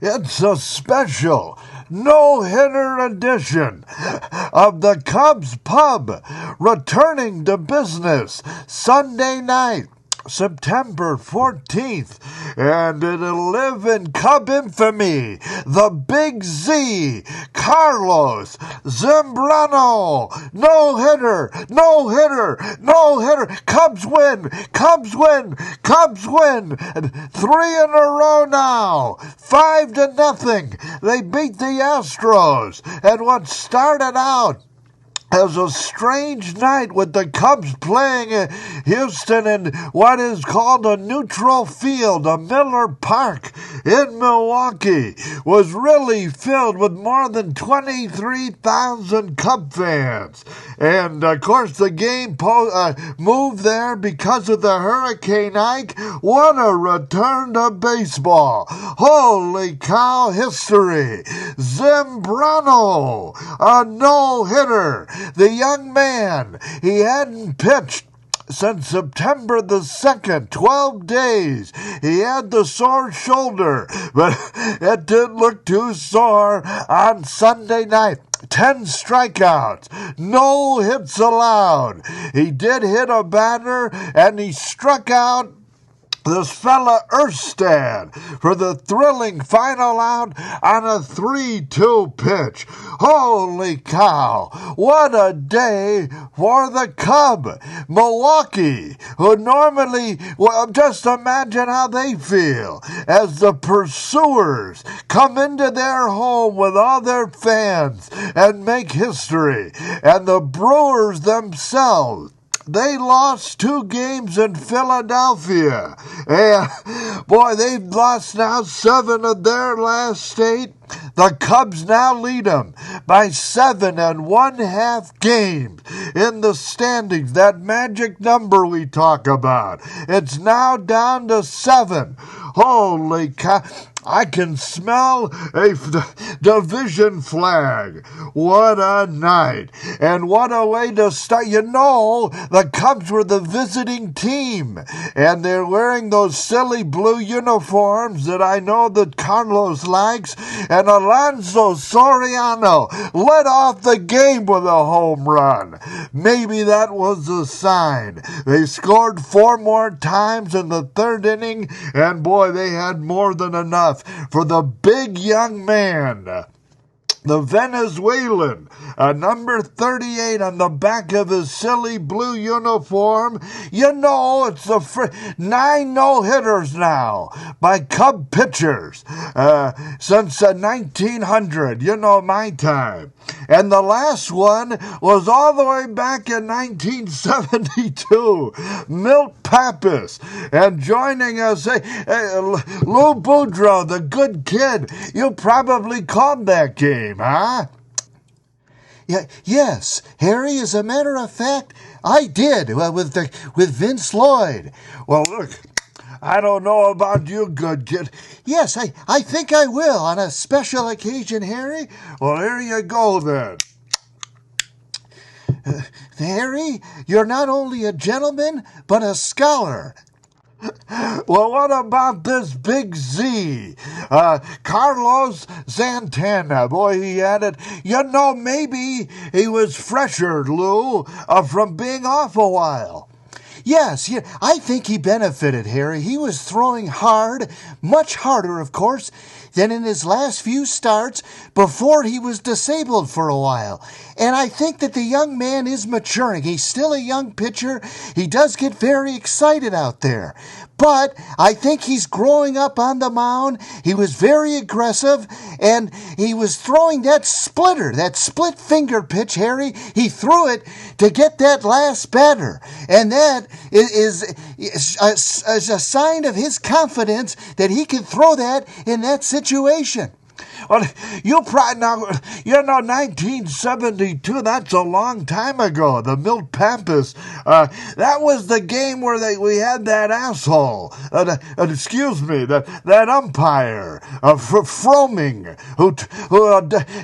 It's a special no-hitter edition of the Cubs Pub, returning to business Sunday night, September 14th, and it'll live in Cub infamy. The Big Z, Carlos Zambrano, no-hitter, no-hitter, no-hitter. Cubs win, Cubs win, Cubs win. 3 in a row now, 5-0. They beat the Astros, and what started out as a strange night with the Cubs playing in Houston in what is called a neutral field, a Miller Park in Milwaukee, was really filled with more than 23,000 Cub fans. And, of course, the game moved there because of the Hurricane Ike. What a return to baseball. Holy cow, history. Zambrano, a no-hitter. The young man, he hadn't pitched since September the 2nd, 12 days. He had the sore shoulder, but it didn't look too sore on Sunday night. 10 strikeouts, no hits allowed. He did hit a batter, and he struck out this fella Erstad for the thrilling final out on a 3-2 pitch. Holy cow, what a day for the Cub. Milwaukee, who normally, well, just imagine how they feel as the pursuers come into their home with all their fans and make history. And the Brewers themselves, they lost 2 games in Philadelphia. And, boy, they've lost now 7 of their last 8. The Cubs now lead them by 7 1/2 games in the standings, that magic number we talk about. It's now down to 7. Holy cow. I can smell a division flag. What a night. And what a way to start. You know, the Cubs were the visiting team, and they're wearing those silly blue uniforms that I know that Carlos likes, and Alonso Soriano led off the game with a home run. Maybe that was a sign. They scored 4 more times in the 3rd inning, and boy, they had more than enough for the big young man, the Venezuelan, number 38 on the back of his silly blue uniform. You know, it's the 9 no-hitters now by Cub pitchers since 1900, you know, my time. And the last one was all the way back in 1972. Milt Pappas. And joining us, Lou Boudreau, the good kid. You probably called that game, huh? Yes, Harry, as a matter of fact, I did, with Vince Lloyd. Well, look, I don't know about you, good kid. Yes, I think I will on a special occasion, Harry. Well, here you go then. Harry, you're not only a gentleman, but a scholar. Well, what about this Big Z? Carlos Santana. Boy, he had it. You know, maybe he was fresher, Lou, from being off a while. Yes, I think he benefited, Harry. He was throwing hard, much harder, of course, than in his last few starts before he was disabled for a while. And I think that the young man is maturing. He's still a young pitcher. He does get very excited out there. But I think he's growing up on the mound. He was very aggressive, and he was throwing that splitter, that split finger pitch, Harry. He threw it to get that last batter. And that is a sign of his confidence that he can throw that in that situation. Well, you probably now, 1972, that's a long time ago. The Milt Pappas, that was the game where we had that asshole, that umpire, Froming, who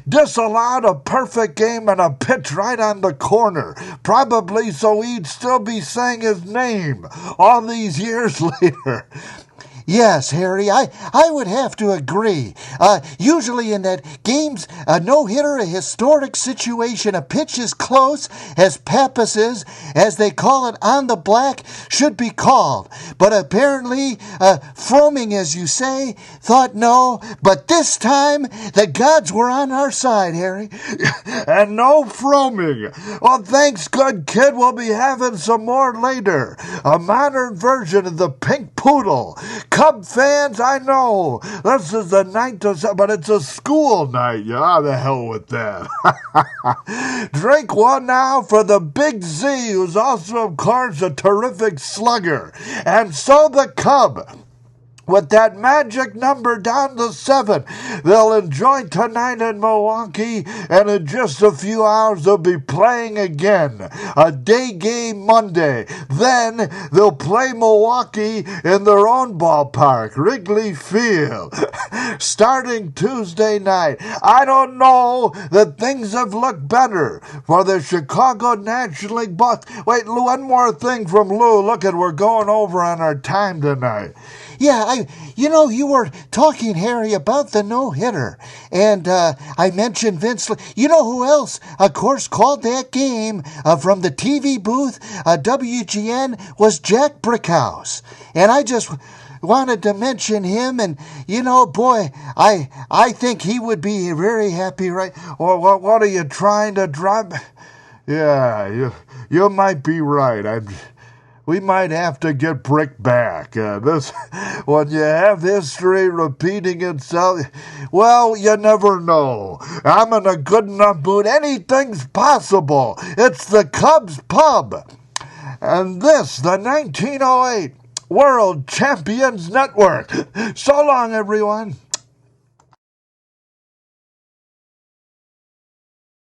disallowed a perfect game and a pitch right on the corner, probably so he'd still be saying his name all these years later. Yes, Harry, I would have to agree. Usually in that game's a no-hitter, a historic situation, a pitch as close as Pappas is, as they call it on the black, should be called. But apparently, Froming, as you say, thought no, but this time the gods were on our side, Harry. And no Froming. Well, thanks, good kid. We'll be having some more later. A modern version of the pink poodle. Cub fans, I know this is the night to, but it's a school night. Yeah, the hell with that. Drink one now for the Big Z, who's also, of course, a terrific slugger. And so the Cub, with that magic number down to 7. They'll enjoy tonight in Milwaukee, and in just a few hours they'll be playing again. A day game Monday. Then they'll play Milwaukee in their own ballpark, Wrigley Field, starting Tuesday night. I don't know that things have looked better for the Chicago National League Bucks. Wait, one more thing from Lou. Look at, we're going over on our time tonight. Yeah, you were talking, Harry, about the no-hitter. And I mentioned Vince. You know who else, of course, called that game from the TV booth, WGN, was Jack Brickhouse. And I just wanted to mention him, and, boy, I think he would be very happy, right? Or what are you trying to drive? Yeah, you might be right. We might have to get Brick back. When you have history repeating itself, well, you never know. I'm in a good enough mood. Anything's possible. It's the Cubs Pub. And this, the 1908 World Champions Network. So long, everyone.